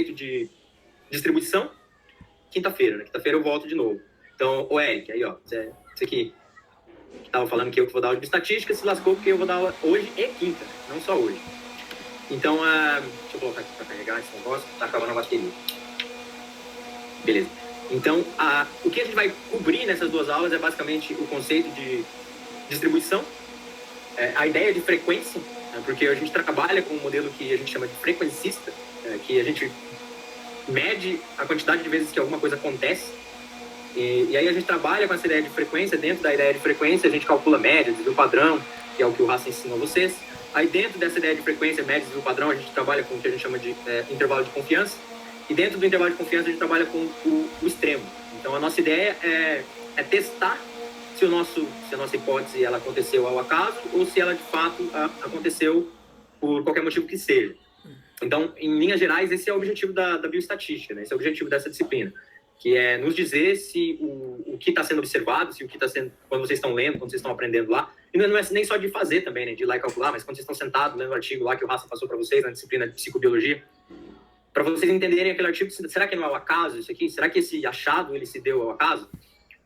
de distribuição, quinta-feira, né? Quinta-feira eu volto de novo. Então, o Eric, aí, ó, você aqui que tava falando que eu vou dar aula de estatística, se lascou porque eu vou dar aula hoje e quinta, não só hoje. Então, deixa eu colocar aqui para carregar esse negócio, tá acabando a bateria. Beleza. Então, o que a gente vai cobrir nessas duas aulas é basicamente o conceito de distribuição, a ideia de frequência, né, porque a gente trabalha com um modelo que a gente chama de frequencista, que a gente mede a quantidade de vezes que alguma coisa acontece, e aí a gente trabalha com essa ideia de frequência. Dentro da ideia de frequência, a gente calcula média, desvio padrão, que é o que o Raça ensinou a vocês. Aí dentro dessa ideia de frequência, média, desvio padrão, a gente trabalha com o que a gente chama de intervalo de confiança, e dentro do intervalo de confiança a gente trabalha com o extremo. Então a nossa ideia é testar se a nossa hipótese ela aconteceu ao acaso ou se ela de fato aconteceu por qualquer motivo que seja. Então, em linhas gerais, esse é o objetivo da bioestatística, né? Esse é o objetivo dessa disciplina, que é nos dizer se o que está sendo observado, se o que está sendo, quando vocês estão lendo, quando vocês estão aprendendo lá, e não é nem só de fazer também, né, de ir lá e calcular, mas quando vocês estão sentados lendo o artigo lá que o Raça passou para vocês na disciplina de psicobiologia, para vocês entenderem aquele artigo, será que não é o acaso isso aqui? Será que esse achado ele se deu ao acaso?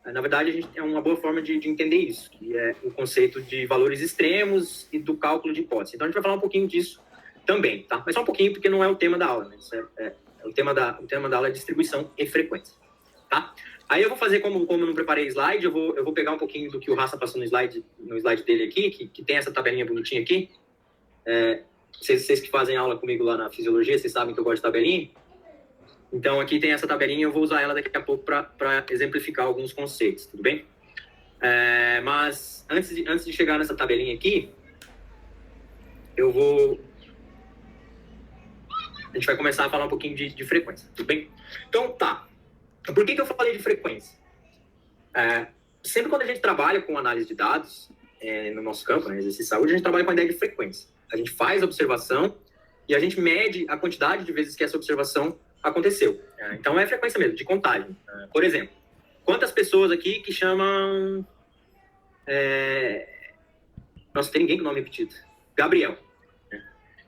Na verdade, é uma boa forma de entender isso, que é o conceito de valores extremos e do cálculo de hipótese. Então, a gente vai falar um pouquinho disso também, tá? Mas só um pouquinho, porque não é o tema da aula, né? Isso o tema da aula é distribuição e frequência, tá? Aí eu vou fazer, como eu não preparei slide, eu vou pegar um pouquinho do que o Raça passou no slide dele aqui, que tem essa tabelinha bonitinha aqui. Vocês que fazem aula comigo lá na fisiologia, vocês sabem que eu gosto de tabelinha. Então, aqui tem essa tabelinha, eu vou usar ela daqui a pouco para exemplificar alguns conceitos, tudo bem? Mas, antes de chegar nessa tabelinha aqui, a gente vai começar a falar um pouquinho de frequência, tudo bem? Então, tá. Por que eu falei de frequência? Sempre quando a gente trabalha com análise de dados, no nosso campo, né, exercício de saúde, a gente trabalha com a ideia de frequência. A gente faz a observação e a gente mede a quantidade de vezes que essa observação aconteceu. Então, é frequência mesmo, de contagem. Por exemplo, quantas pessoas aqui que chamam... Nossa, tem ninguém com nome repetido. Gabriel.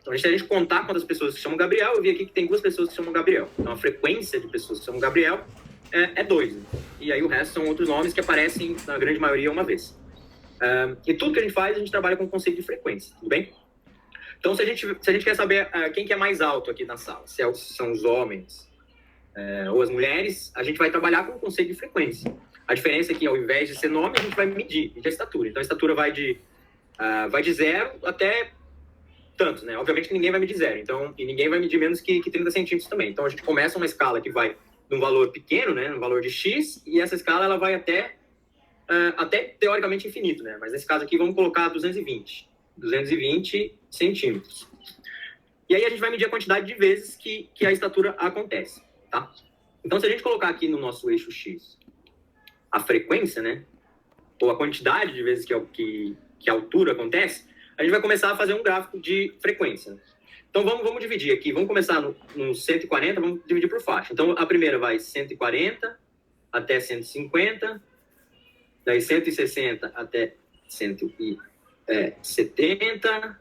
Então, se a gente contar quantas pessoas que chamam Gabriel, eu vi aqui que tem 2 pessoas que chamam Gabriel. Então, a frequência de pessoas que chamam Gabriel é 2. Né? E aí o resto são outros nomes que aparecem, na grande maioria, uma vez. E tudo que a gente faz, a gente trabalha com o conceito de frequência, tudo bem? Então, se a gente quer saber quem que é mais alto aqui na sala, se são os homens ou as mulheres, a gente vai trabalhar com o conceito de frequência. A diferença é que, ao invés de ser nome, a gente vai medir a estatura. Então, a estatura vai de 0 até tantos, né? Obviamente que ninguém vai medir 0, então, e ninguém vai medir menos que 30 centímetros também. Então, a gente começa uma escala que vai de um valor pequeno, né, um valor de X, e essa escala ela vai até teoricamente infinito, né? Mas nesse caso aqui, vamos colocar 220 centímetros. E aí a gente vai medir a quantidade de vezes que a estatura acontece, tá? Então, se a gente colocar aqui no nosso eixo X a frequência, né, ou a quantidade de vezes que a altura acontece, a gente vai começar a fazer um gráfico de frequência. Né? Então, vamos dividir aqui. Vamos começar no 140, vamos dividir por faixa. Então, a primeira vai 140 até 150, daí 160 até 170,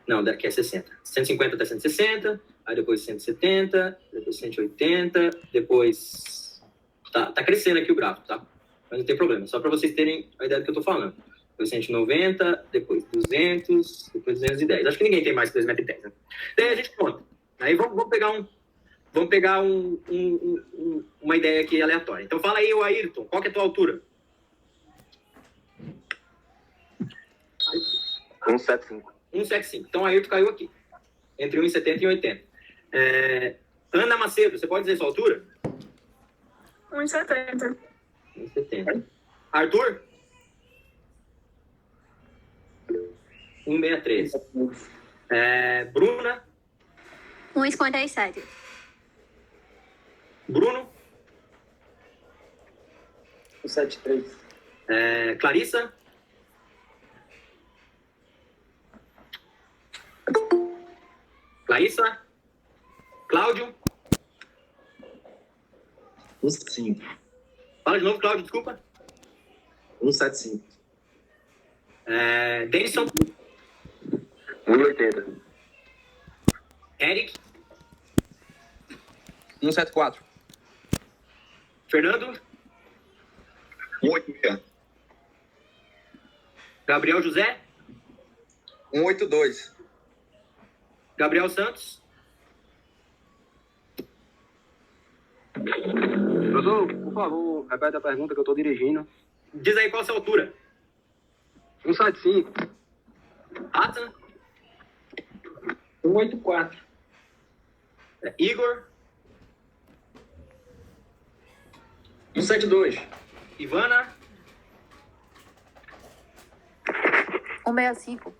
não, daqui é 60. 150 até 160, aí depois 170, depois 180, depois... Tá crescendo aqui o gráfico, tá? Mas não tem problema, só para vocês terem a ideia do que eu tô falando. Depois 190, depois 200, depois 210. Acho que ninguém tem mais que 2,10 m, né? Daí a gente conta. Aí vamos pegar uma ideia aqui aleatória. Então fala aí, o Ayrton, qual que é a tua altura? 1,75. 1,75. Então o Ayrton caiu aqui. Entre 1,70 e 1,80. Ana Macedo, você pode dizer sua altura? 1,70. 1,70. Arthur? 1,63. Bruna? 1,57. Bruno? 1,73. Clarissa? Clarissa? Cláudio? 1,5. Fala de novo, Cláudio, desculpa. 1,75. Denison? 1,80. Eric? 174. Fernando? 186. Gabriel José? 182. Gabriel Santos? Professor, por favor, repete a pergunta que eu estou dirigindo. Diz aí qual a sua altura. 175. Hudson? 184. Igor? 172. Ivana? 165.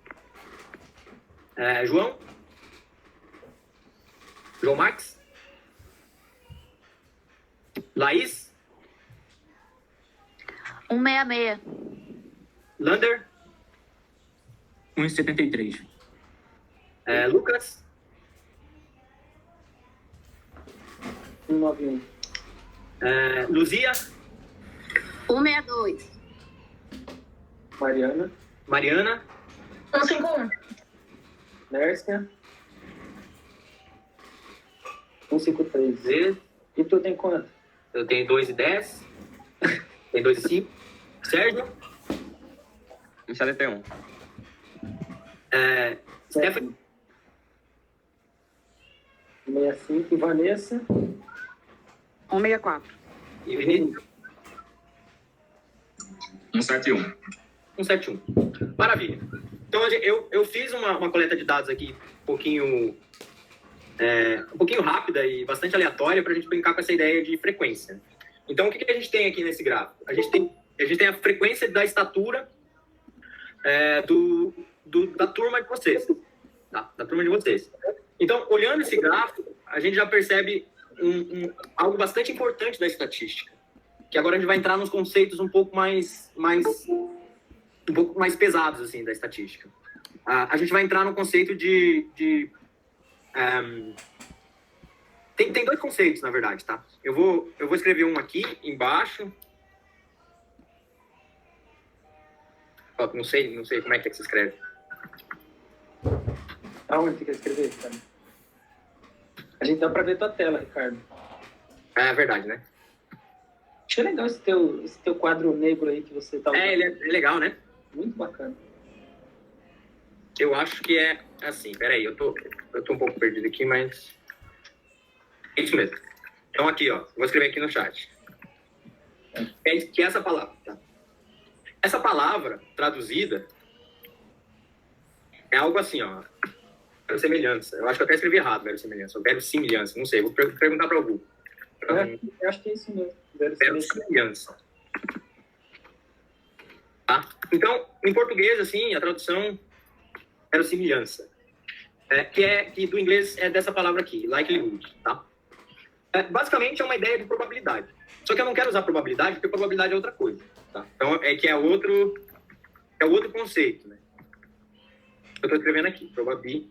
João? João Max? Laís? 166. Lander? 1,73. Lucas? 191. Luzia? 162. Mariana. Mariana? 151. Nércia. 153. Zé? E tu tem quanto? Eu tenho 2,10. Tem 2,5. Sérgio? 171. Stephanie? 65. E Vanessa? 164. E Vinícius? 171. 171. Maravilha. Então, eu fiz uma coleta de dados aqui um pouquinho rápida e bastante aleatória para a gente brincar com essa ideia de frequência. Então, o que a gente tem aqui nesse gráfico? A gente tem a frequência da estatura da turma de vocês. Tá? Da turma de vocês. Então, olhando esse gráfico, a gente já percebe algo bastante importante da estatística. Que agora a gente vai entrar nos conceitos um pouco mais pesados assim, da estatística. A gente vai entrar no conceito tem dois conceitos, na verdade, tá? Eu vou escrever um aqui embaixo. Ó, não sei como é que se escreve. Aonde você quer escrever, cara? A gente dá pra ver tua tela, Ricardo. É verdade, né? Achei legal esse teu quadro negro aí que você tá usando. Ele é legal, né? Muito bacana. Eu acho que é assim. Peraí, eu tô um pouco perdido aqui, mas... É isso mesmo. Então aqui, ó. Vou escrever aqui no chat. Que é essa palavra, tá? Essa palavra, traduzida, é algo assim, ó. Verossemelhança. Eu acho que eu até escrevi errado, verossemelhança. Verossimilhança. Não sei, vou perguntar para o Google. Eu acho que é isso mesmo. Verossimilhança. Tá? Então, em português, assim, a tradução verossimilhança. Que do inglês é dessa palavra aqui, likelihood, tá? Basicamente é uma ideia de probabilidade. Só que eu não quero usar probabilidade, porque probabilidade é outra coisa, tá? Então, é outro conceito, né? Eu estou escrevendo aqui, probabilidade,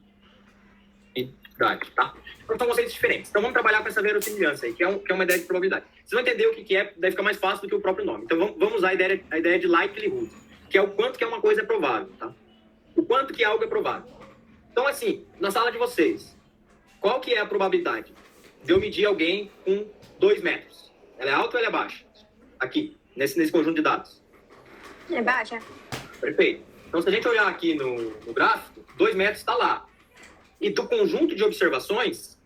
tá? Então, são conceitos diferentes. Então, vamos trabalhar com essa verossimilhança aí, que é uma ideia de probabilidade. Vocês vão entender o que é, daí fica mais fácil do que o próprio nome. Então, vamos usar a ideia de likelihood, que é o quanto que uma coisa é provável, tá? O quanto que algo é provável. Então, assim, na sala de vocês, qual que é a probabilidade de eu medir alguém com 2 metros? Ela é alta ou ela é baixa? Aqui, nesse conjunto de dados. É baixa. Perfeito. Então, se a gente olhar aqui no gráfico, 2 metros está lá. E do conjunto de observações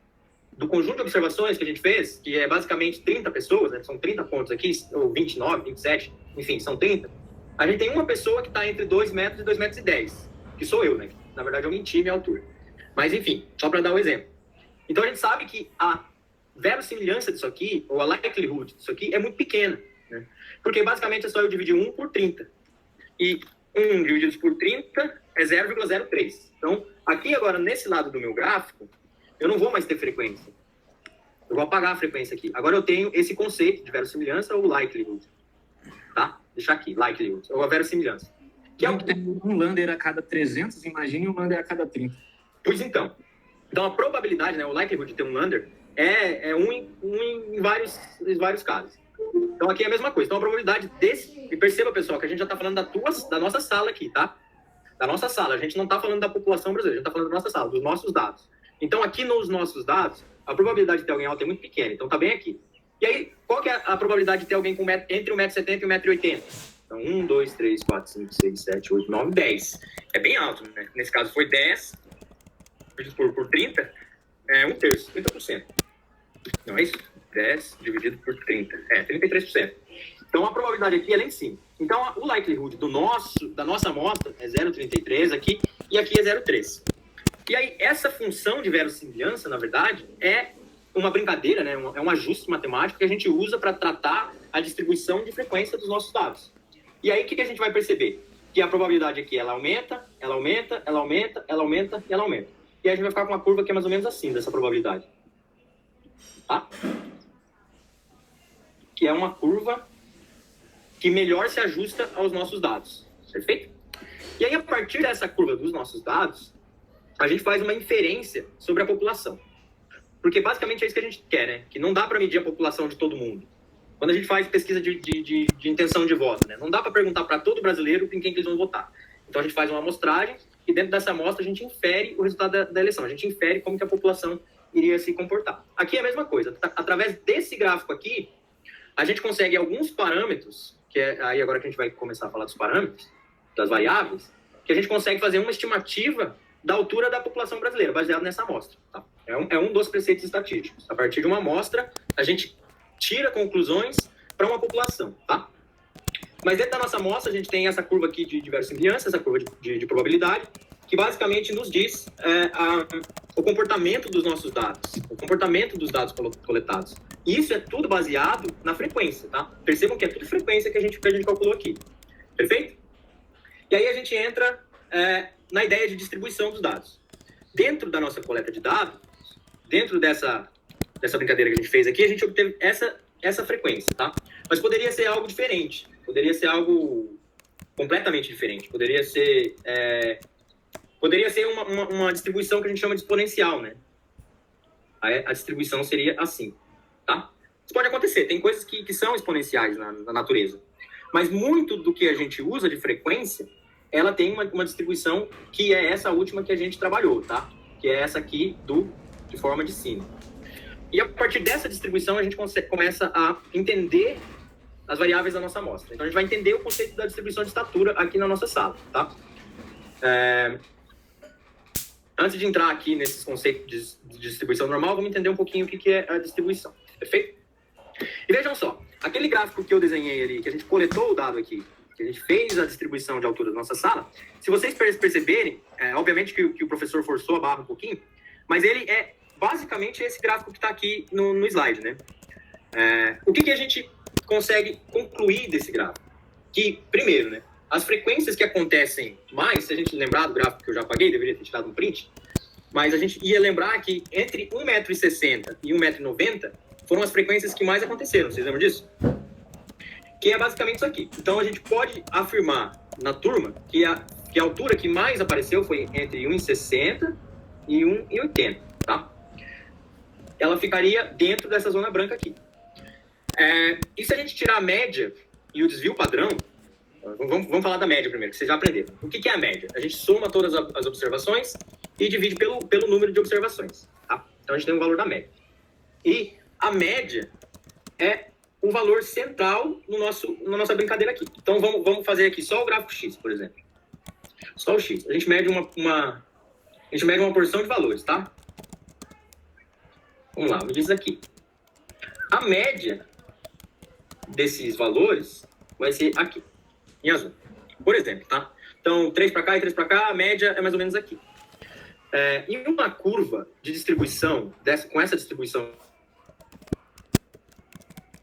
que a gente fez, que é basicamente 30 pessoas, né? São 30 pontos aqui, ou 29, 27, enfim, são 30. A gente tem uma pessoa que está entre 2 metros e 2 metros e 10, que sou eu, né? Na verdade, eu menti minha altura. Mas, enfim, só para dar um exemplo. Então, a gente sabe que a verossimilhança disso aqui, ou a likelihood disso aqui, é muito pequena, né? Porque, basicamente, é só eu dividir 1 por 30. E 1 dividido por 30 é 0,03. Então, aqui agora, nesse lado do meu gráfico, eu não vou mais ter frequência. Eu vou apagar a frequência aqui. Agora eu tenho esse conceito de verossimilhança ou likelihood. Tá? Deixar aqui, likelihood, ou a verossimilhança. Que é o que tem um lander a cada 300, imagine um lander a cada 30. Pois então. Então, a probabilidade, né, o likelihood de ter um lander é um em vários casos. Então, aqui é a mesma coisa. Então, a probabilidade desse... E perceba, pessoal, que a gente já está falando da nossa sala aqui, tá? Da nossa sala. A gente não está falando da população brasileira, a gente está falando da nossa sala, dos nossos dados. Então, aqui nos nossos dados, a probabilidade de ter alguém alto é muito pequena, então tá bem aqui. E aí, qual que é a probabilidade de ter alguém entre 1,70 m e 1,80 m? Então, 1, 2, 3, 4, 5, 6, 7, 8, 9, 10. É bem alto, né? Nesse caso foi 10, dividido por 30, é 1/3, 30%. Não é isso? 10 dividido por 30, 33%. Então, a probabilidade aqui é lá em cima. Então, o likelihood da nossa amostra é 0,33 aqui, e aqui é 0,3. E aí, essa função de verossimilhança, na verdade, é uma brincadeira, né? É um ajuste matemático que a gente usa para tratar a distribuição de frequência dos nossos dados. E aí, o que a gente vai perceber? Que a probabilidade aqui, ela aumenta, ela aumenta, ela aumenta, ela aumenta e ela aumenta. E aí a gente vai ficar com uma curva que é mais ou menos assim, dessa probabilidade. Tá? Que é uma curva que melhor se ajusta aos nossos dados. Perfeito? E aí, a partir dessa curva dos nossos dados, a gente faz uma inferência sobre a população. Porque basicamente é isso que a gente quer, né? Que não dá para medir a população de todo mundo. Quando a gente faz pesquisa de intenção de voto, né? Não dá para perguntar para todo brasileiro em quem que eles vão votar. Então a gente faz uma amostragem e dentro dessa amostra a gente infere o resultado da eleição. A gente infere como que a população iria se comportar. Aqui é a mesma coisa. Através desse gráfico aqui, a gente consegue alguns parâmetros, que é aí agora que a gente vai começar a falar dos parâmetros, das variáveis, que a gente consegue fazer uma estimativa da altura da população brasileira, baseado nessa amostra. Tá? É um dos preceitos estatísticos. A partir de uma amostra, a gente tira conclusões para uma população, tá? Mas dentro da nossa amostra, a gente tem essa curva aqui de verossimilhança, essa curva de probabilidade, que basicamente nos diz o comportamento dos nossos dados, o comportamento dos dados coletados. E isso é tudo baseado na frequência, tá? Percebam que é tudo frequência que a gente calculou aqui. Perfeito? E aí a gente entra na ideia de distribuição dos dados. Dentro da nossa coleta de dados, dentro dessa brincadeira que a gente fez aqui, a gente obteve essa frequência, tá? Mas poderia ser algo diferente. Poderia ser algo completamente diferente. Poderia ser uma distribuição que a gente chama de exponencial, né? A distribuição seria assim, tá? Isso pode acontecer. Tem coisas que são exponenciais na natureza. Mas muito do que a gente usa de frequência, ela tem uma distribuição que é essa última que a gente trabalhou, tá? Que é essa aqui de forma de sino. E a partir dessa distribuição, a gente começa a entender as variáveis da nossa amostra. Então, a gente vai entender o conceito da distribuição de estatura aqui na nossa sala, tá? Antes de entrar aqui nesses conceitos de distribuição normal, vamos entender um pouquinho o que é a distribuição. Perfeito? E vejam só, aquele gráfico que eu desenhei ali, que a gente coletou o dado aqui, que a gente fez a distribuição de altura da nossa sala, se vocês perceberem, obviamente que o professor forçou a barra um pouquinho, mas ele é basicamente esse gráfico que está aqui no slide, né? O que a gente consegue concluir desse gráfico? Que, primeiro, né, as frequências que acontecem mais, se a gente lembrar do gráfico que eu já apaguei, deveria ter tirado um print, mas a gente ia lembrar que entre 1,60 m e 1,90 m foram as frequências que mais aconteceram, vocês lembram disso? Que é basicamente isso aqui. Então a gente pode afirmar na turma que a altura que mais apareceu foi entre 1,60 m e 1,80 m, tá? Ela ficaria dentro dessa zona branca aqui. E se a gente tirar a média e o desvio padrão, vamos falar da média primeiro, que vocês já aprenderam. O que é a média? A gente soma todas as observações e divide pelo número de observações, tá? Então a gente tem um valor da média. E a média é o valor central na nossa brincadeira aqui. Então vamos fazer aqui só o gráfico X, por exemplo. Só o X. A gente mede uma porção de valores, tá? Vamos lá, me diz aqui. A média desses valores vai ser aqui, em azul. Por exemplo, tá? Então, 3 para cá e 3 para cá, a média é mais ou menos aqui. Em uma curva de distribuição, com essa distribuição,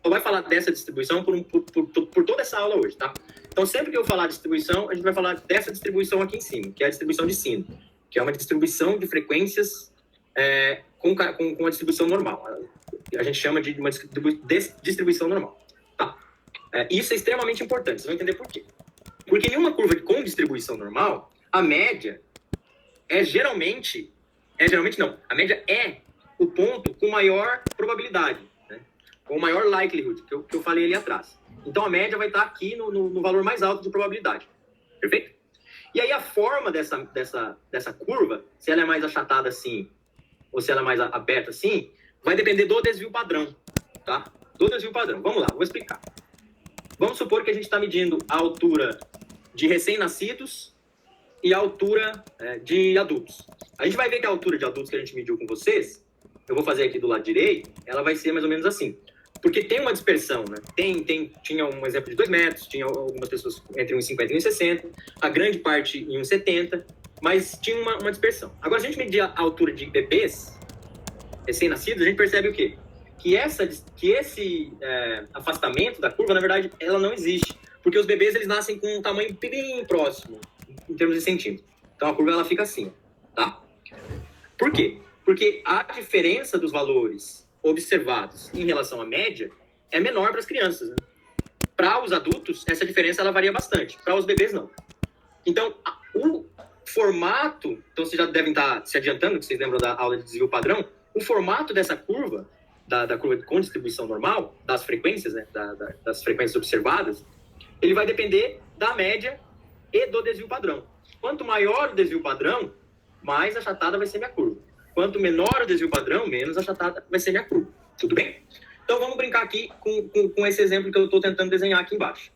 só vai falar dessa distribuição por toda essa aula hoje, tá? Então, sempre que eu falar distribuição, a gente vai falar dessa distribuição aqui em cima, que é a distribuição de sino, que é uma distribuição de frequências com a distribuição normal. A gente chama de uma distribuição normal, tá? Isso é extremamente importante, vocês vão entender por quê. Porque em uma curva com distribuição normal, a média a média é o ponto com maior probabilidade, né? Com maior likelihood, que eu falei ali atrás. Então, a média vai estar aqui no valor mais alto de probabilidade. Perfeito? E aí, a forma dessa curva, se ela é mais achatada assim, ou se ela é mais aberta assim, vai depender do desvio padrão, tá? Do desvio padrão. Vamos lá, vou explicar. Vamos supor que a gente está medindo a altura de recém-nascidos e a altura de adultos. A gente vai ver que a altura de adultos que a gente mediu com vocês, eu vou fazer aqui do lado direito, ela vai ser mais ou menos assim. Porque tem uma dispersão, né? Tinha um exemplo de 2 metros, tinha algumas pessoas entre 1,50 e 1,60, a grande parte em 1,70, mas tinha uma dispersão. Agora, se a gente medir a altura de bebês recém-nascidos, a gente percebe o quê? Que esse afastamento da curva, na verdade, ela não existe. Porque os bebês, eles nascem com um tamanho bem próximo, em termos de centímetros. Então, a curva, ela fica assim, tá? Por quê? Porque a diferença dos valores observados em relação à média é menor para as crianças, né? Para os adultos, essa diferença, ela varia bastante. Para os bebês, não. Então, o formato... Então, vocês já devem estar se adiantando, que vocês lembram da aula de desvio padrão. O formato dessa curva, da curva com distribuição normal, das frequências, né? Das frequências observadas, ele vai depender da média e do desvio padrão. Quanto maior o desvio padrão, mais achatada vai ser minha curva. Quanto menor o desvio padrão, menos achatada vai ser minha curva. Tudo bem? Então, vamos brincar aqui com esse exemplo que eu estou tentando desenhar aqui embaixo.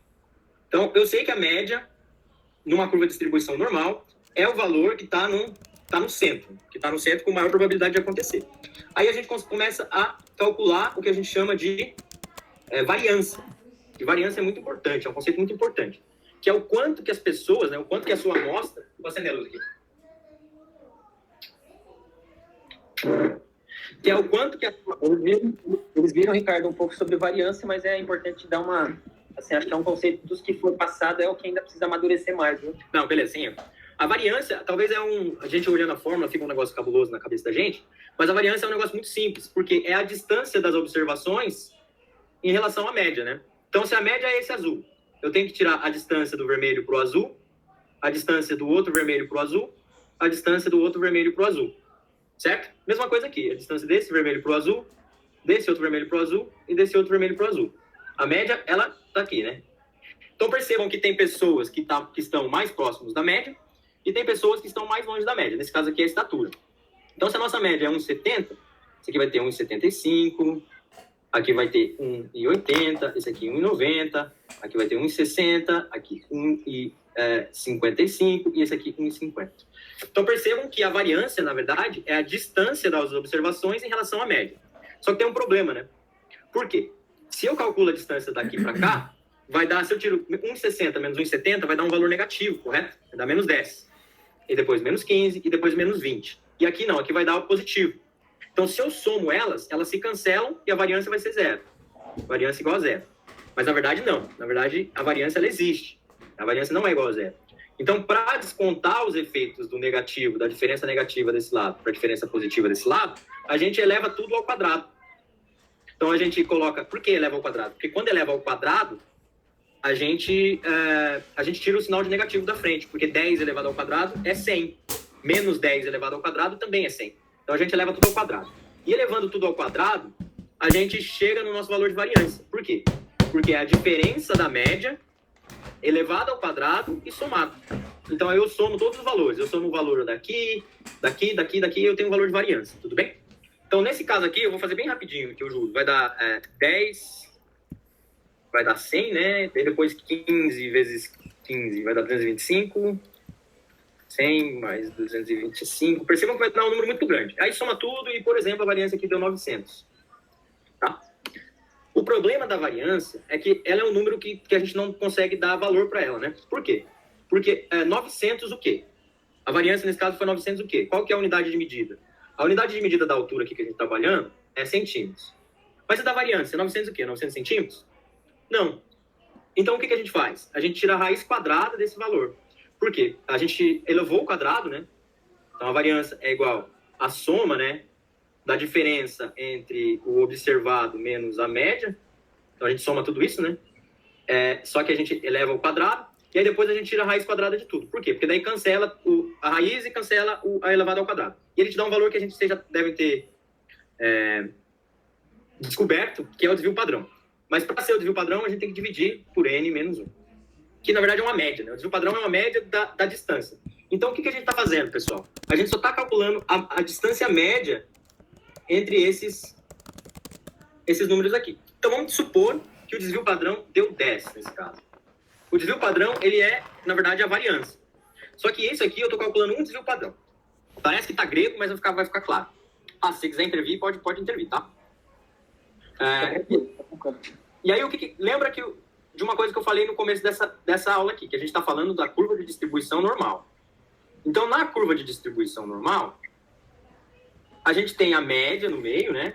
Então, eu sei que a média, numa curva de distribuição normal, é o valor que está no centro. Que está no centro com maior probabilidade de acontecer. Aí a gente começa a calcular o que a gente chama de variância. E variância é muito importante, é um conceito muito importante. Que é o quanto que as pessoas, né, o quanto que a sua amostra... Vou acender a luz aqui. Que é o quanto que a... Eles viram, Ricardo, um pouco sobre variância, mas é importante dar uma... Assim, acho que é um conceito dos que foi passado, é o que ainda precisa amadurecer mais, viu? Não, beleza, sim. A variância, talvez a gente olhando a fórmula, fica um negócio cabuloso na cabeça da gente, mas a variância é um negócio muito simples, porque é a distância das observações em relação à média, né? Então, se a média é esse azul, eu tenho que tirar a distância do vermelho para o azul, a distância do outro vermelho para o azul, a distância do outro vermelho para o azul. Certo? Mesma coisa aqui, a distância desse vermelho para o azul, desse outro vermelho para o azul e desse outro vermelho para o azul. A média, ela está aqui, né? Então, percebam que tem pessoas que estão mais próximos da média e tem pessoas que estão mais longe da média. Nesse caso aqui é a estatura. Então, se a nossa média é 1,70, esse aqui vai ter 1,75, aqui vai ter 1,80, esse aqui 1,90, aqui vai ter 1,60, aqui 1,55 e esse aqui 1,50. Então, percebam que a variância, na verdade, é a distância das observações em relação à média. Só que tem um problema, né? Por quê? Se eu calculo a distância daqui para cá, vai dar, se eu tiro 1,60 menos 1,70, vai dar um valor negativo, correto? Vai dar menos 10. E depois menos 15 e depois menos 20. E aqui não, aqui vai dar o positivo. Então, se eu somo elas se cancelam e a variância vai ser zero. Variância igual a zero. Mas, na verdade, não. Na verdade, a variância, ela existe. A variância não é igual a zero. Então, para descontar os efeitos do negativo, da diferença negativa desse lado para a diferença positiva desse lado, a gente eleva tudo ao quadrado. Então, a gente coloca... Por que eleva ao quadrado? Porque quando eleva ao quadrado, a gente tira o sinal de negativo da frente, porque 10 elevado ao quadrado é 100. Menos 10 elevado ao quadrado também é 100. Então, a gente eleva tudo ao quadrado. E elevando tudo ao quadrado, a gente chega no nosso valor de variância. Por quê? Porque é a diferença da média elevado ao quadrado e somado. Então, eu somo todos os valores. Eu somo o valor daqui, e eu tenho um valor de variância. Tudo bem? Então, nesse caso aqui, eu vou fazer bem rapidinho, que eu juro. Vai dar 10, vai dar 100, né? E depois 15 vezes 15 vai dar 225. 100 mais 225. Percebam que vai dar um número muito grande. Aí soma tudo e, por exemplo, a variância aqui deu 900. Tá? O problema da variância é que ela é um número que a gente não consegue dar valor para ela, né? Por quê? Porque 900 o quê? A variância, nesse caso, foi 900 o quê? Qual que é a unidade de medida? A unidade de medida da altura aqui que a gente está trabalhando é centímetros. Mas a da variância, 900 o quê? 900 centímetros? Não. Então, o que a gente faz? A gente tira a raiz quadrada desse valor. Por quê? A gente elevou o quadrado, né? Então, a variância é igual à soma, né? Da diferença entre o observado menos a média. Então, a gente soma tudo isso, né? Só que a gente eleva ao quadrado. E aí, depois, a gente tira a raiz quadrada de tudo. Por quê? Porque daí cancela a raiz e cancela a elevado ao quadrado. E ele te dá um valor que a gente já deve ter descoberto, que é o desvio padrão. Mas, para ser o desvio padrão, a gente tem que dividir por n menos 1. Que, na verdade, é uma média, né? O desvio padrão é uma média da distância. Então, o que a gente está fazendo, pessoal? A gente só está calculando a distância média entre esses esses números aqui. Então, vamos supor que o desvio padrão deu 10, nesse caso. O desvio padrão, ele é, na verdade, a variância. Só que esse aqui, eu estou calculando um desvio padrão. Parece que está grego, mas vai ficar claro. Ah, se você quiser intervir, pode intervir, tá? E aí, lembra de uma coisa que eu falei no começo dessa aula aqui, que a gente está falando da curva de distribuição normal. Então, na curva de distribuição normal, a gente tem a média no meio, né?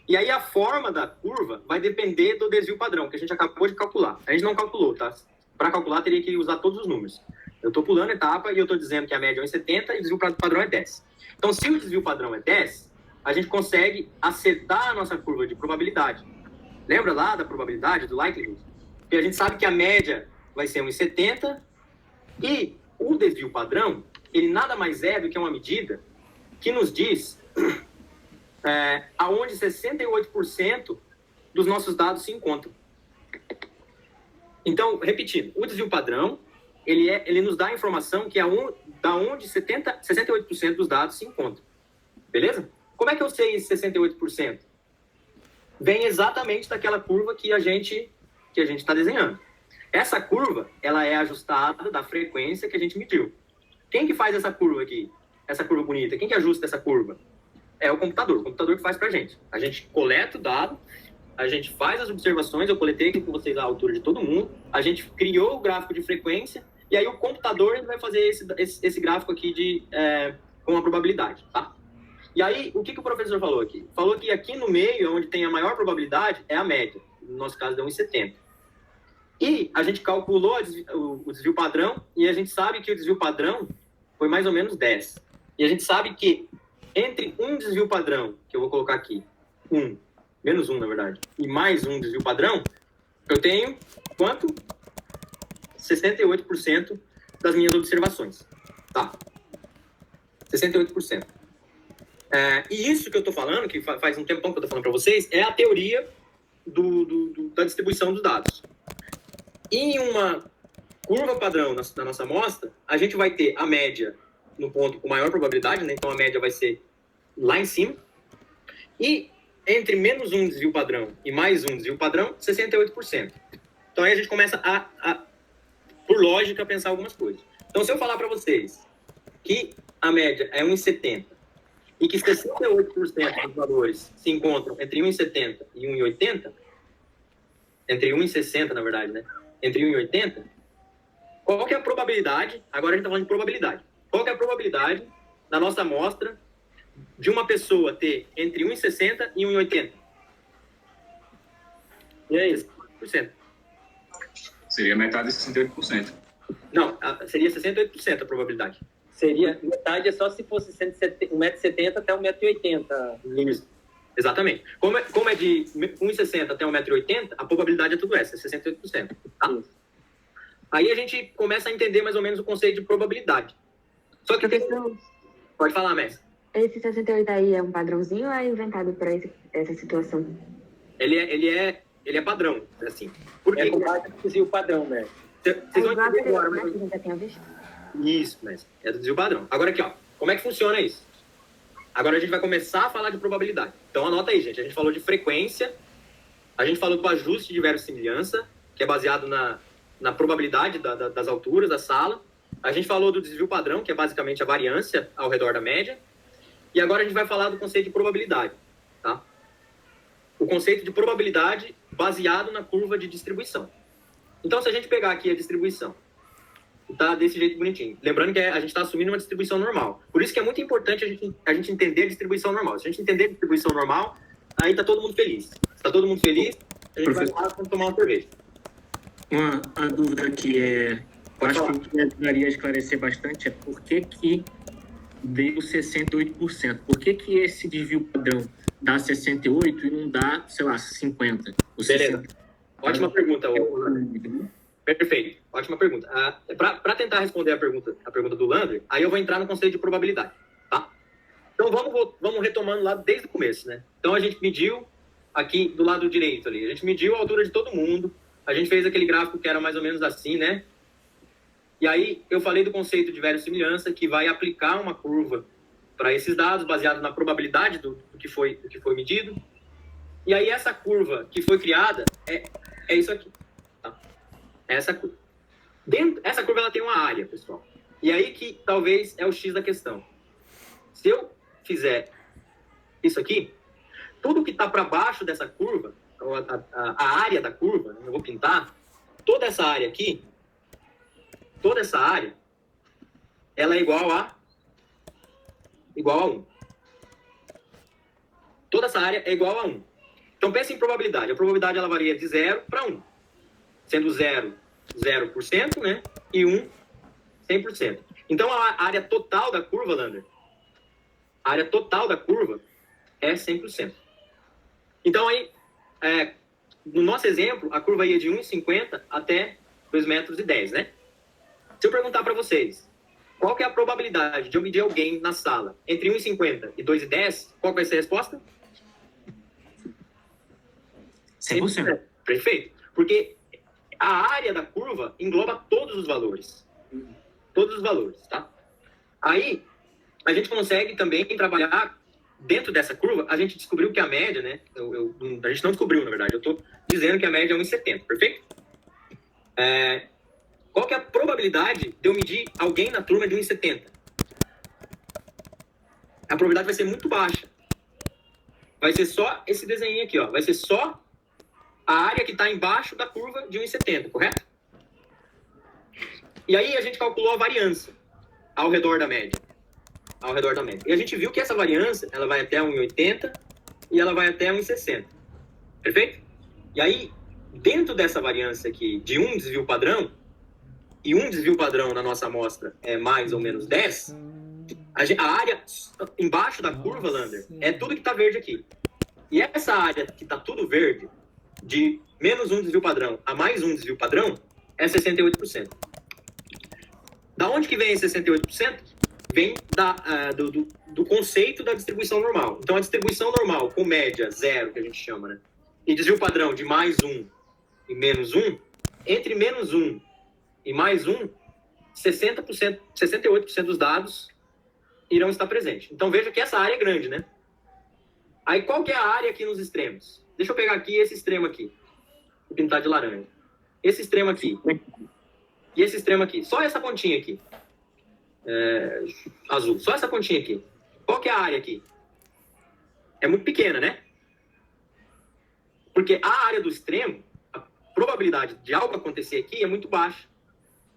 E aí, a forma da curva vai depender do desvio padrão, que a gente acabou de calcular. A gente não calculou, tá? Para calcular, teria que usar todos os números. Eu estou pulando a etapa e eu estou dizendo que a média é 1,70 e o desvio padrão é 10. Então, se o desvio padrão é 10, a gente consegue acertar a nossa curva de probabilidade. Lembra lá da probabilidade, do likelihood? Porque a gente sabe que a média vai ser 1,70 e o desvio padrão, ele nada mais é do que uma medida que nos diz aonde 68% dos nossos dados se encontram. Então, repetindo, o desvio padrão, ele nos dá a informação que da onde 68% dos dados se encontram. Beleza? Como é que eu sei esse 68%? Vem exatamente daquela curva que a gente está desenhando. Essa curva, ela é ajustada da frequência que a gente mediu. Quem que faz essa curva aqui? Essa curva bonita? Quem que ajusta essa curva? É o computador que faz pra gente. A gente coleta o dado, a gente faz as observações, eu coletei aqui com vocês a altura de todo mundo, a gente criou o gráfico de frequência, e aí o computador vai fazer esse gráfico aqui com a probabilidade, tá? E aí, o que o professor falou aqui? Falou que aqui no meio, onde tem a maior probabilidade, é a média. No nosso caso, deu 1,70. E a gente calculou o desvio padrão, e a gente sabe que o desvio padrão foi mais ou menos 10. E a gente sabe que entre um desvio padrão, que eu vou colocar aqui, menos 1, na verdade, e mais um desvio padrão, eu tenho quanto? 68% das minhas observações. Tá. 68%. E isso que eu estou falando, que faz um tempão que eu estou falando para vocês, é a teoria da distribuição dos dados. Em uma curva padrão na nossa amostra, a gente vai ter a média no ponto com maior probabilidade, né? Então a média vai ser lá em cima. E entre menos um desvio padrão e mais um desvio padrão, 68%. Então aí a gente começa por lógica, pensar algumas coisas. Então, se eu falar para vocês que a média é 1,70 e que 68% dos valores se encontram entre 1,70 e 1,80, entre 1,60, na verdade, né? Entre 1,80, qual que é a probabilidade? Agora a gente está falando de probabilidade. Qual que é a probabilidade da nossa amostra de uma pessoa ter entre 1,60 e 1,80? E aí? 68%. Seria metade de 68%. Não, seria 68% a probabilidade. Seria metade só se fosse 1,70m até 1,80m. Isso. Exatamente. Como é de 1,60 até 1,80m, a probabilidade é tudo essa, é 68%. Tá? Aí a gente começa a entender mais ou menos o conceito de probabilidade. Só que pode falar, mestre. Esse 68 aí é um padrãozinho ou é inventado para essa situação? Ele é padrão, assim. Porque com base no desvio padrão, né? Vocês vão entender agora, mas a gente já tinha visto. Isso, mas é do desvio padrão. Agora aqui, ó. Como é que funciona isso? Agora a gente vai começar a falar de probabilidade. Então anota aí, gente. A gente falou de frequência, a gente falou do ajuste de verossimilhança, que é baseado na probabilidade das alturas da sala. A gente falou do desvio padrão, que é basicamente a variância ao redor da média. E agora a gente vai falar do conceito de probabilidade, tá? O conceito de probabilidade baseado na curva de distribuição. Então, se a gente pegar aqui a distribuição, tá desse jeito bonitinho. Lembrando que a gente está assumindo uma distribuição normal. Por isso que é muito importante a gente entender a distribuição normal. Se a gente entender a distribuição normal, aí tá todo mundo feliz. Se tá todo mundo feliz, a gente vai lá tomar uma cerveja. Uma dúvida que eu acho que o que ajudaria a esclarecer bastante é por que deu 68%. Por que esse desvio padrão dá 68% e não dá, sei lá, 50%? Beleza. Ótima pergunta. Perfeito. Ótima pergunta. Para tentar responder a pergunta do Landry, aí eu vou entrar no conceito de probabilidade, tá? Então vamos retomando lá desde o começo, né? Então a gente mediu aqui do lado direito ali, a gente mediu a altura de todo mundo, a gente fez aquele gráfico que era mais ou menos assim, né? E aí eu falei do conceito de verossimilhança, que vai aplicar uma curva para esses dados baseado na probabilidade do que foi medido. E aí essa curva que foi criada é isso aqui. Tá? É essa curva. Essa curva ela tem uma área, pessoal. E aí que talvez é o X da questão. Se eu fizer isso aqui, tudo que está para baixo dessa curva, a área da curva, eu vou pintar, toda essa área aqui, toda essa área, ela é igual a 1. Toda essa área é igual a 1. Então, pense em probabilidade. A probabilidade ela varia de 0 para 1. Sendo 0, 0%, né? E 1, 100%. Então, a área total da curva, Lander, a área total da curva é 100%. Então, aí, no nosso exemplo, a curva ia de 1,50 até 2,10 metros, né? Se eu perguntar para vocês, qual que é a probabilidade de eu medir alguém na sala entre 1,50 e 2,10, qual vai ser a resposta? 100%. Perfeito. Porque a área da curva engloba todos os valores. Todos os valores, tá? Aí, a gente consegue também trabalhar dentro dessa curva. A gente descobriu que a média, né? A gente não descobriu, na verdade. Eu estou dizendo que a média é 1,70, perfeito? Qual que é a probabilidade de eu medir alguém na turma de 1,70? A probabilidade vai ser muito baixa. Vai ser só esse desenho aqui, ó. Vai ser só a área que está embaixo da curva de 1,70, correto? E aí a gente calculou a variância ao redor da média. Ao redor da média. E a gente viu que essa variância, ela vai até 1,80 e ela vai até 1,60. Perfeito? E aí, dentro dessa variância aqui de um desvio padrão, e um desvio padrão na nossa amostra é mais ou menos 10, a área embaixo da curva, Lander, é tudo que está verde aqui. E essa área que está tudo verde, de menos um desvio padrão a mais um desvio padrão, é 68%. Da onde que vem esse 68%? Vem do conceito da distribuição normal. Então, a distribuição normal com média zero, que a gente chama, né? E desvio padrão de mais 1 e menos 1, entre menos 1 e mais 1, 60%, 68% dos dados irão estar presentes. Então, veja que essa área é grande, né? Aí, qual que é a área aqui nos extremos? Deixa eu pegar aqui esse extremo aqui. Vou pintar de laranja. Esse extremo aqui. E esse extremo aqui. Só essa pontinha aqui. Azul. Só essa pontinha aqui. Qual que é a área aqui? É muito pequena, né? Porque a área do extremo, a probabilidade de algo acontecer aqui é muito baixa.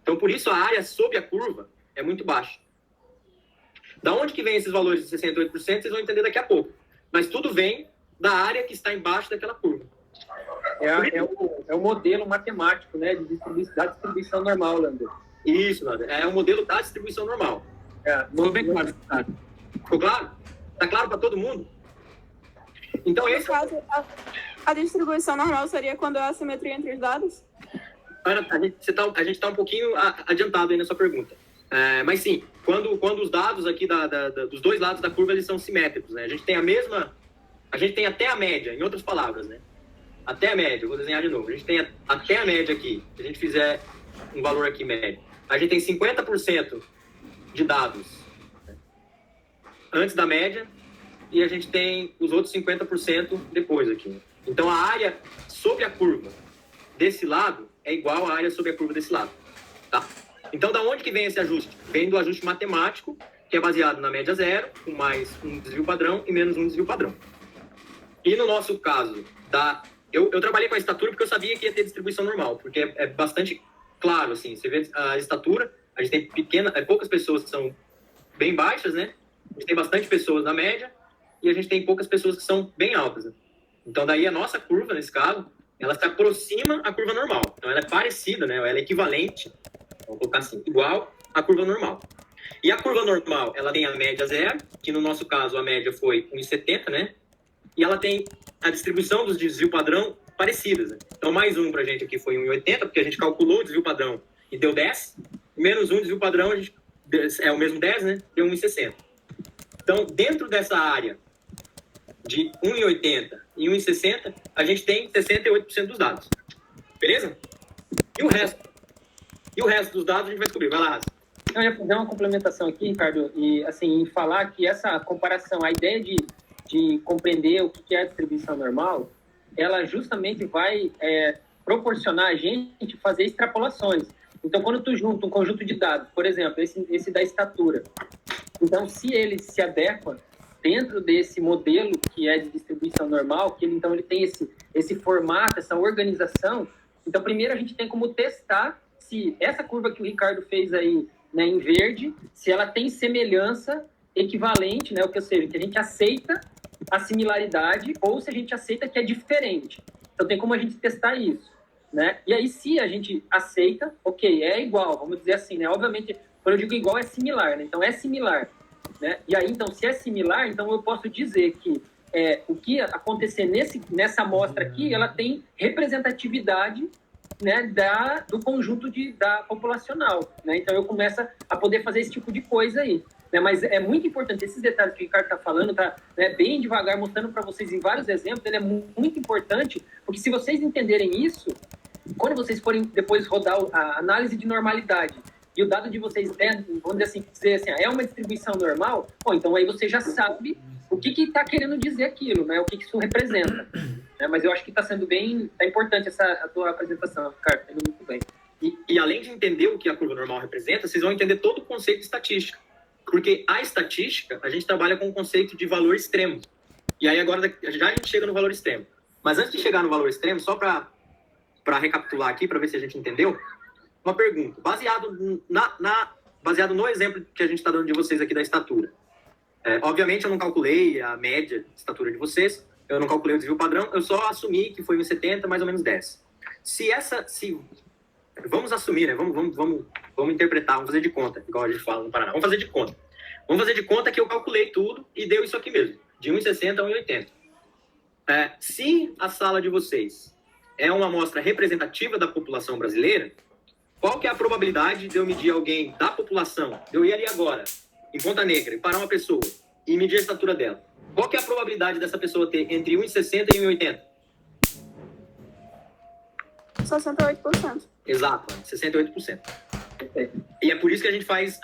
Então, por isso, a área sob a curva é muito baixa. Da onde que vem esses valores de 68%, vocês vão entender daqui a pouco. Mas tudo vem da área que está embaixo daquela curva. É o modelo matemático, né, da distribuição normal, Lander. Isso, Lander. É o modelo da distribuição normal. Ficou bem claro. Ficou claro? Está claro para todo mundo? Então, No caso, a distribuição normal seria quando há assimetria entre os dados? Ana, a gente está um pouquinho adiantado aí na sua pergunta. Mas sim, quando os dados aqui dos dois lados da curva eles são simétricos, né? A gente tem até a média, em outras palavras, né? Até a média, eu vou desenhar de novo. A gente tem até a média aqui, se a gente fizer um valor aqui médio. A gente tem 50% de dados, né, antes da média e a gente tem os outros 50% depois aqui. Então, a área sobre a curva desse lado é igual à área sobre a curva desse lado, tá? Então, da onde que vem esse ajuste? Vem do ajuste matemático, que é baseado na média zero, com mais um desvio padrão e menos um desvio padrão. E no nosso caso, eu trabalhei com a estatura porque eu sabia que ia ter distribuição normal, porque é bastante claro, assim, você vê a estatura, a gente tem poucas pessoas que são bem baixas, né? A gente tem bastante pessoas na média e a gente tem poucas pessoas que são bem altas, né? Então, daí a nossa curva, nesse caso, ela se aproxima à curva normal. Então, ela é parecida, né? Ela é equivalente, vamos colocar assim, igual à curva normal. E a curva normal, ela tem a média zero, que no nosso caso a média foi 1,70, né? E ela tem a distribuição dos desvio padrão parecidas, né? Então, mais um pra gente aqui foi 1,80, porque a gente calculou o desvio padrão e deu 10. Menos um desvio padrão, a gente, é o mesmo 10, né? Deu 1,60. Então, dentro dessa área de 1,80 e 1,60, a gente tem 68% dos dados. Beleza? E o resto? E o resto dos dados a gente vai descobrir. Vai lá, Raça. Eu ia fazer uma complementação aqui, Ricardo, e assim, em falar que essa comparação, a ideia de compreender o que é a distribuição normal, ela justamente vai proporcionar a gente fazer extrapolações. Então, quando tu junta um conjunto de dados, por exemplo, esse da estatura, então, se ele se adequa dentro desse modelo que é de distribuição normal, que ele tem esse formato, essa organização, então, primeiro a gente tem como testar se essa curva que o Ricardo fez aí, né, em verde, se ela tem semelhança equivalente, né, ou seja, que a gente aceita a similaridade ou se a gente aceita que é diferente. Então, tem como a gente testar isso, né? E aí, se a gente aceita, ok, é igual, vamos dizer assim, né? Obviamente, quando eu digo igual, é similar, né? Então, é similar, né? E aí, então, se é similar, então eu posso dizer que o que acontecer nessa amostra aqui, ela tem representatividade, né, do conjunto da populacional, né? Então, eu começo a poder fazer esse tipo de coisa aí. Né? Mas é muito importante, esses detalhes que o Ricardo está falando, tá, né, bem devagar, mostrando para vocês em vários exemplos, ele é muito importante, porque se vocês entenderem isso, quando vocês forem depois rodar a análise de normalidade, e o dado de vocês vamos dizer assim, é uma distribuição normal, bom, então aí você já sabe o que está querendo dizer aquilo, né? O que isso representa. Né? Mas eu acho que está sendo tá importante a tua apresentação, Ricardo, está indo muito bem. E além de entender o que a curva normal representa, vocês vão entender todo o conceito de estatística. Porque a estatística, a gente trabalha com o conceito de valor extremo. E aí agora já a gente chega no valor extremo. Mas antes de chegar no valor extremo, só para recapitular aqui, para ver se a gente entendeu, uma pergunta. Baseado no exemplo que a gente está dando de vocês aqui da estatura. Obviamente eu não calculei a média de estatura de vocês, eu não calculei o desvio padrão, eu só assumi que foi 1,70, mais ou menos 10. Vamos assumir, né? Vamos interpretar, vamos fazer de conta, igual a gente fala no Paraná. Vamos fazer de conta. Vamos fazer de conta que eu calculei tudo e deu isso aqui mesmo, de 1,60 a 1,80. Se a sala de vocês é uma amostra representativa da população brasileira, qual que é a probabilidade de eu medir alguém da população, de eu ir ali agora, em Ponta Negra, e parar uma pessoa e medir a estatura dela? Qual que é a probabilidade dessa pessoa ter entre 1,60 e 1,80? 68%. Exato, 68%. E é por isso que a gente faz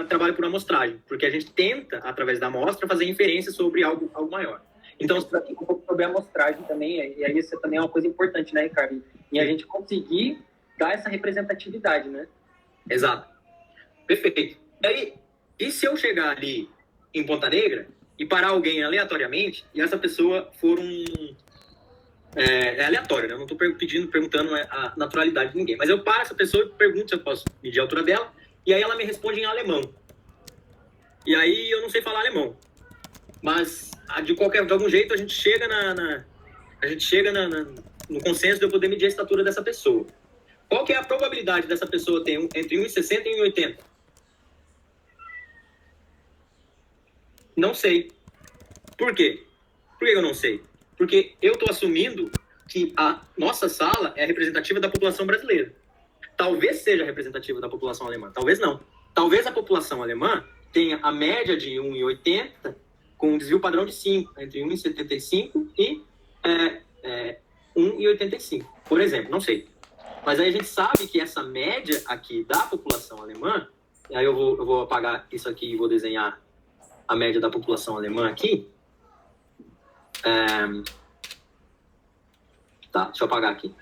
trabalho por amostragem, porque a gente tenta, através da amostra, fazer inferência sobre algo maior. Então, um pouco sobre a amostragem também, e aí isso também é uma coisa importante, né, Ricardo? E a gente conseguir dar essa representatividade, né? Exato. Perfeito. E se eu chegar ali em Ponta Negra e parar alguém aleatoriamente, e essa pessoa for é aleatório, né? Eu não estou perguntando a naturalidade de ninguém. Mas eu paro essa pessoa e pergunto se eu posso medir a altura dela, e aí ela me responde em alemão. E aí eu não sei falar alemão. Mas, de algum jeito, a gente chega no consenso de eu poder medir a estatura dessa pessoa. Qual que é a probabilidade dessa pessoa ter entre 1,60 e 1,80? Não sei. Por quê? Por que eu não sei? Porque eu estou assumindo que a nossa sala é representativa da população brasileira. Talvez seja representativa da população alemã, talvez não. Talvez a população alemã tenha a média de 1,80 com um desvio padrão de 5, entre 1,75 e 1,85, por exemplo, não sei. Mas aí a gente sabe que essa média aqui da população alemã, e aí eu vou apagar isso aqui e vou desenhar a média da população alemã aqui. Tá, deixa eu apagar aqui.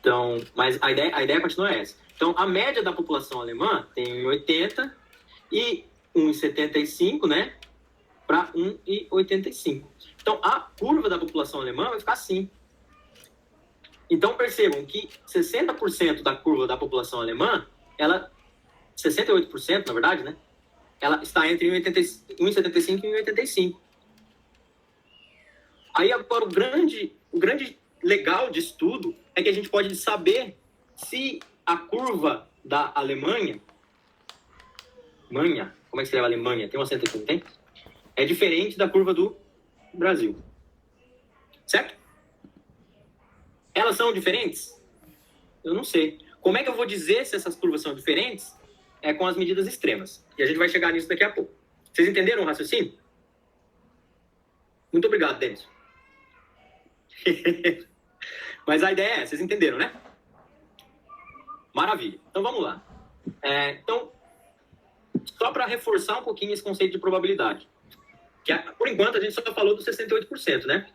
Então, mas a ideia continua essa. Então, a média da população alemã tem 1,80 e 1,75, né? Para 1,85. Então, a curva da população alemã vai ficar assim. Então, percebam que 60% da curva da população alemã, 68%, na verdade, né? Ela está entre 1,75 e 1,85. Aí, agora, o grande legal de estudo é que a gente pode saber se a curva da Alemanha, como é que escreve Alemanha? Tem um acento aqui, não tem? É diferente da curva do Brasil. Certo? Elas são diferentes? Eu não sei. Como é que eu vou dizer se essas curvas são diferentes? É com as medidas extremas. E a gente vai chegar nisso daqui a pouco. Vocês entenderam o raciocínio? Muito obrigado, Denis. Mas a ideia vocês entenderam, né? Maravilha. Então, vamos lá. Então, só para reforçar um pouquinho esse conceito de probabilidade. Que, por enquanto, a gente só falou dos 68%, né?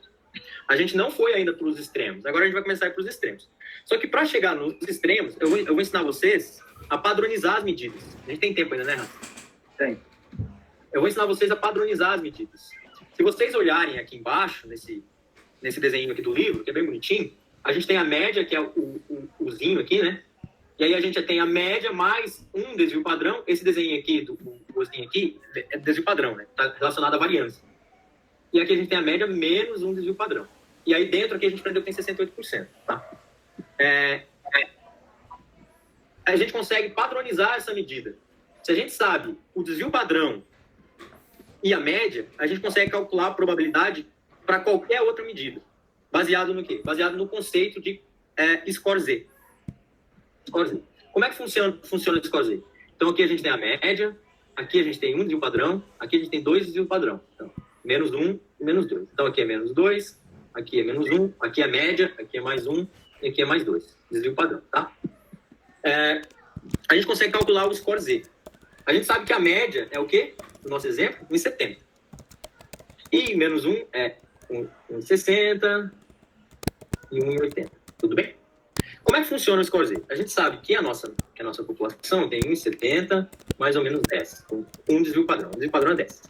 A gente não foi ainda para os extremos. Agora a gente vai começar a ir para os extremos. Só que para chegar nos extremos, eu vou ensinar vocês a padronizar as medidas. A gente tem tempo ainda, né, Rafa? Tem. Eu vou ensinar vocês a padronizar as medidas. Se vocês olharem aqui embaixo, nesse desenho aqui do livro, que é bem bonitinho, a gente tem a média, que é o zinho aqui, né? E aí a gente tem a média mais um desvio padrão. Esse desenho aqui, o ozinho aqui, é desvio padrão, né? Está relacionado à variância. E aqui a gente tem a média menos um desvio padrão. E aí dentro aqui a gente aprendeu que tem 68%, tá? A gente consegue padronizar essa medida. Se a gente sabe o desvio padrão e a média, a gente consegue calcular a probabilidade para qualquer outra medida. Baseado no quê? Baseado no conceito de score Z. Score Z. Como é que funciona o score Z? Então aqui a gente tem a média, aqui a gente tem um desvio padrão, aqui a gente tem dois desvios padrão. Então, menos 1 e menos 2. Então aqui é menos 2, aqui é menos 1, aqui é a média, aqui é mais 1 e aqui é mais 2. Desvio padrão, tá? A gente consegue calcular o score Z. A gente sabe que a média é o quê? No nosso exemplo, 1,70. E menos 1 é 1,60 e 1,80. Tudo bem? Como é que funciona o score Z? A gente sabe que a nossa população tem 1,70 mais ou menos 10. Um desvio padrão. Um desvio padrão é 10.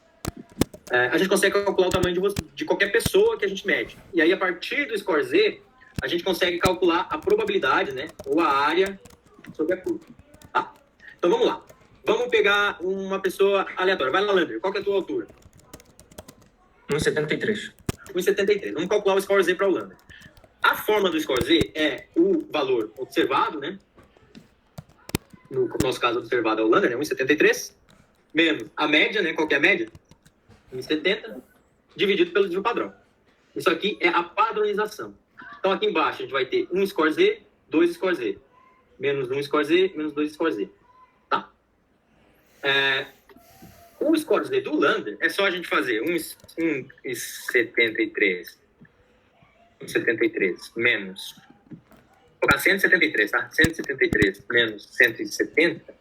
A gente consegue calcular o tamanho de qualquer pessoa que a gente mede. E aí, a partir do score Z, a gente consegue calcular a probabilidade, né? Ou a área sobre a curva. Tá? Então, vamos lá. Vamos pegar uma pessoa aleatória. Vai lá, Lander. Qual que é a tua altura? 1,73. 1,73. Vamos calcular o score Z para o Lander. A forma do score Z é o valor observado, né? No nosso caso, observado é o Lander, né? 1,73. Menos a média, né? Qual que é a média? 1,70. Dividido pelo desvio padrão. Isso aqui é a padronização. Então, aqui embaixo, a gente vai ter um score Z, 2 score Z. Menos 1 score Z, menos 2 score Z. Tá? O score Z do Lander é só a gente fazer 1,73 menos... Vou colocar 173, tá? 173 menos 170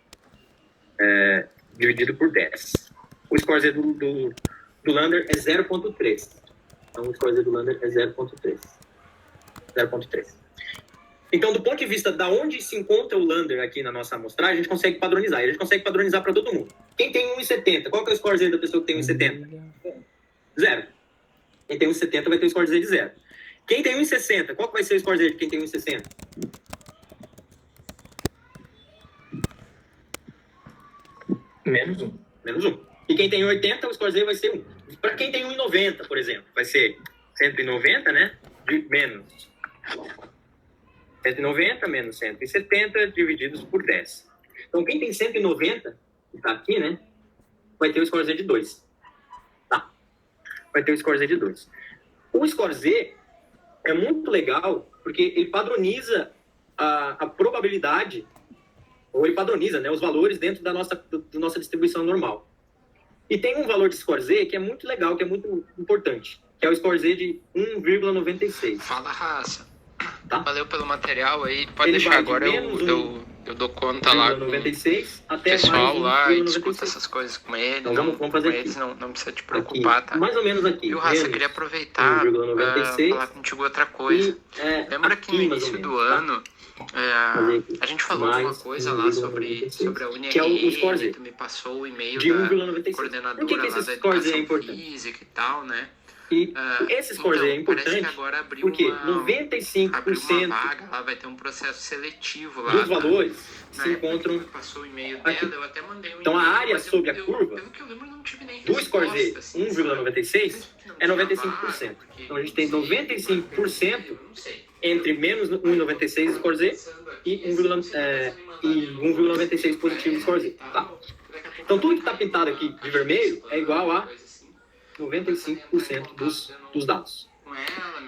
dividido por 10. O score Z do Lander é 0,3. Então, o score Z do Lander é 0,3. 0,3. Então, do ponto de vista da onde se encontra o Lander aqui na nossa amostragem, a gente consegue padronizar. E a gente consegue padronizar para todo mundo. Quem tem 1,70? Qual que é o score Z da pessoa que tem 1,70? 0. Quem tem 1,70 vai ter o score Z de 0. Quem tem 1,60? Qual que vai ser o score Z de quem tem 1,60? Menos 1. Menos 1. E quem tem 1,80, o score Z vai ser 1. Para quem tem 1,90, por exemplo, vai ser 190, né? Menos 190 menos 170 divididos por 10. Então, quem tem 190, que está aqui, né? Vai ter o score Z de 2. Tá? Vai ter o score Z de 2. O score Z é muito legal porque ele padroniza a probabilidade, ou ele padroniza, né, os valores dentro da nossa distribuição normal. E tem um valor de score Z que é muito legal, que é muito importante, que é o score Z de 1,96. Fala, raça. Tá? Valeu pelo material aí. Pode Ele deixar vai de agora, menos eu dou conta lá com 96 o até pessoal mais lá e 1,96. discuto essas coisas com ele. Então, não, vamos fazer com aqui. eles não precisa te preocupar, Aqui, tá? mais ou menos aqui. E o Raça, eu queria aproveitar para 1,96 falar contigo outra coisa. Lembra que no aqui, mais ou início do menos, tá? ano a gente falou Mais uma coisa lá sobre 1,96, a UNRN, que é o score Z. tu me passou o e-mail De da 1,96. coordenadora Por que lá esse da score Z é educação importante? física e tal, né? E esse score Z é Então, parece importante que agora abriu porque abriu uma 95% vaga, lá vai ter um processo seletivo lá. dos tá? valores Na se época que encontram tu me passou o e-mail aqui. dela, eu até mandei um Então, a e-mail, área mas sobre a curva pelo que eu lembro, não tive nem do score Z resposta, assim, 1,96 é 95%. Então, a gente tem 95% entre menos 1,96 score Z e 1,96 positivo score Z. Tá? Então, tudo que está pintado aqui de vermelho é igual a 95% dos dados.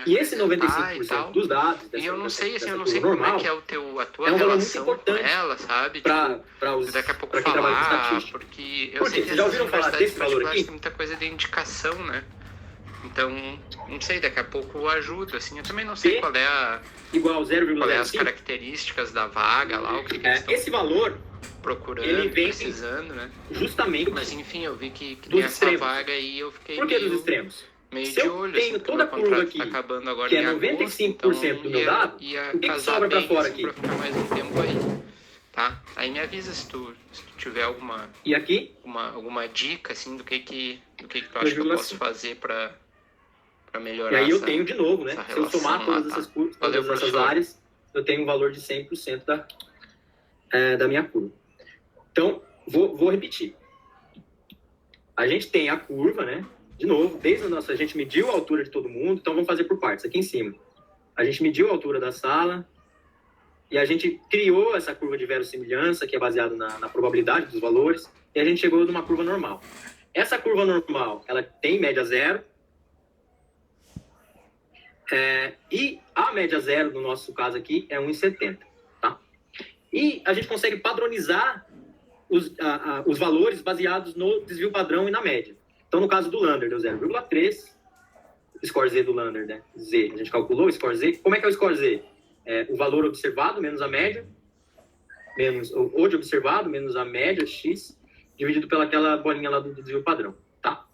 E esse 95% dos dados, E eu não sei, assim, eu não dessa sei curva como é normal, que é a tua é um valor muito relação com importante ela, sabe? para Daqui a pouco quem trabalha com falar, estatística. porque eu Por sei quê? que Vocês já as ouviram falar universidades desse valor particulares aqui? tem muita coisa de indicação, né? Então, não sei, daqui a pouco eu ajudo, assim. Eu também não sei P qual é igual as 0,05. características da vaga lá, o que eles estão Esse valor procurando, ele vem precisando, né? justamente Mas enfim, eu vi que dos tem essa extremos. vaga aí, eu fiquei Por que meio... dos extremos? meio Se de eu olho, tenho assim, toda a porque curva meu aqui, contrato tá acabando agora que é em agosto, 95% do meu dado, ia o que que casar sobra pra bem, fora assim, aqui? pra ficar mais um tempo aí, tá? Aí me avisa se tu tiver alguma E aqui, dica, assim, do que tu acha que eu posso 2,5. fazer pra E melhorar aí eu essa, tenho de novo, né? essa Se eu somar relação lá, todas tá? essas curvas, Valeu, todas essas professor. áreas, eu tenho um valor de 100% da minha curva. Então, vou repetir. A gente tem a curva, né? De novo, a gente mediu a altura de todo mundo, então vamos fazer por partes, aqui em cima. A gente mediu a altura da sala e a gente criou essa curva de verossimilhança, que é baseada na probabilidade dos valores, e a gente chegou numa curva normal. Essa curva normal, ela tem média zero, e a média zero, no nosso caso aqui, é 1,70, tá? E a gente consegue padronizar os valores baseados no desvio padrão e na média. Então, no caso do Lander, deu 0,3, score Z do Lander, né? Z, a gente calculou o score Z. Como é que é o score Z? É o valor observado menos a média, menos o de observado menos a média, X, dividido pelaquela bolinha lá do desvio padrão, tá?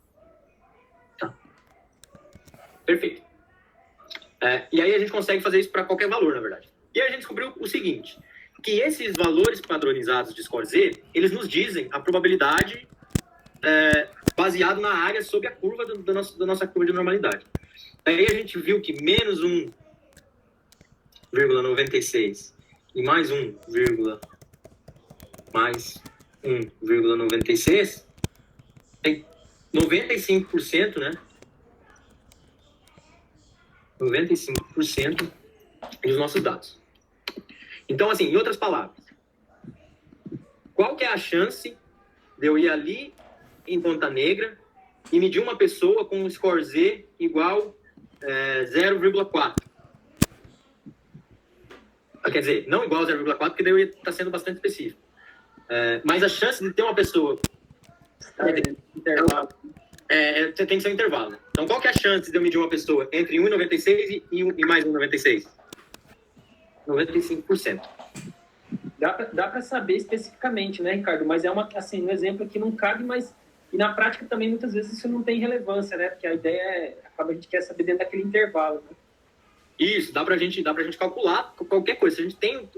Perfeito. E aí a gente consegue fazer isso para qualquer valor, na verdade. E aí a gente descobriu o seguinte, que esses valores padronizados de score Z, eles nos dizem a probabilidade baseado na área sob a curva da nossa curva de normalidade. Aí a gente viu que menos 1,96 e mais 1,96 tem 95%, né? 95% dos nossos dados. Então, assim, em outras palavras, qual que é a chance de eu ir ali em Ponta Negra e medir uma pessoa com um score Z igual 0,4? Quer dizer, não igual a 0,4, porque daí eu ia estar sendo bastante específico. Mas a chance de ter uma pessoa... Intervalo. Tem que ser um intervalo, né? Então, qual que é a chance de eu medir uma pessoa entre 1,96 e mais 1,96? 95%. Dá para saber especificamente, né, Ricardo? Mas é um exemplo que não cabe, mas e na prática também muitas vezes isso não tem relevância, né? Porque a ideia a gente quer saber dentro daquele intervalo, né? Isso, dá pra gente calcular qualquer coisa. Se a gente tem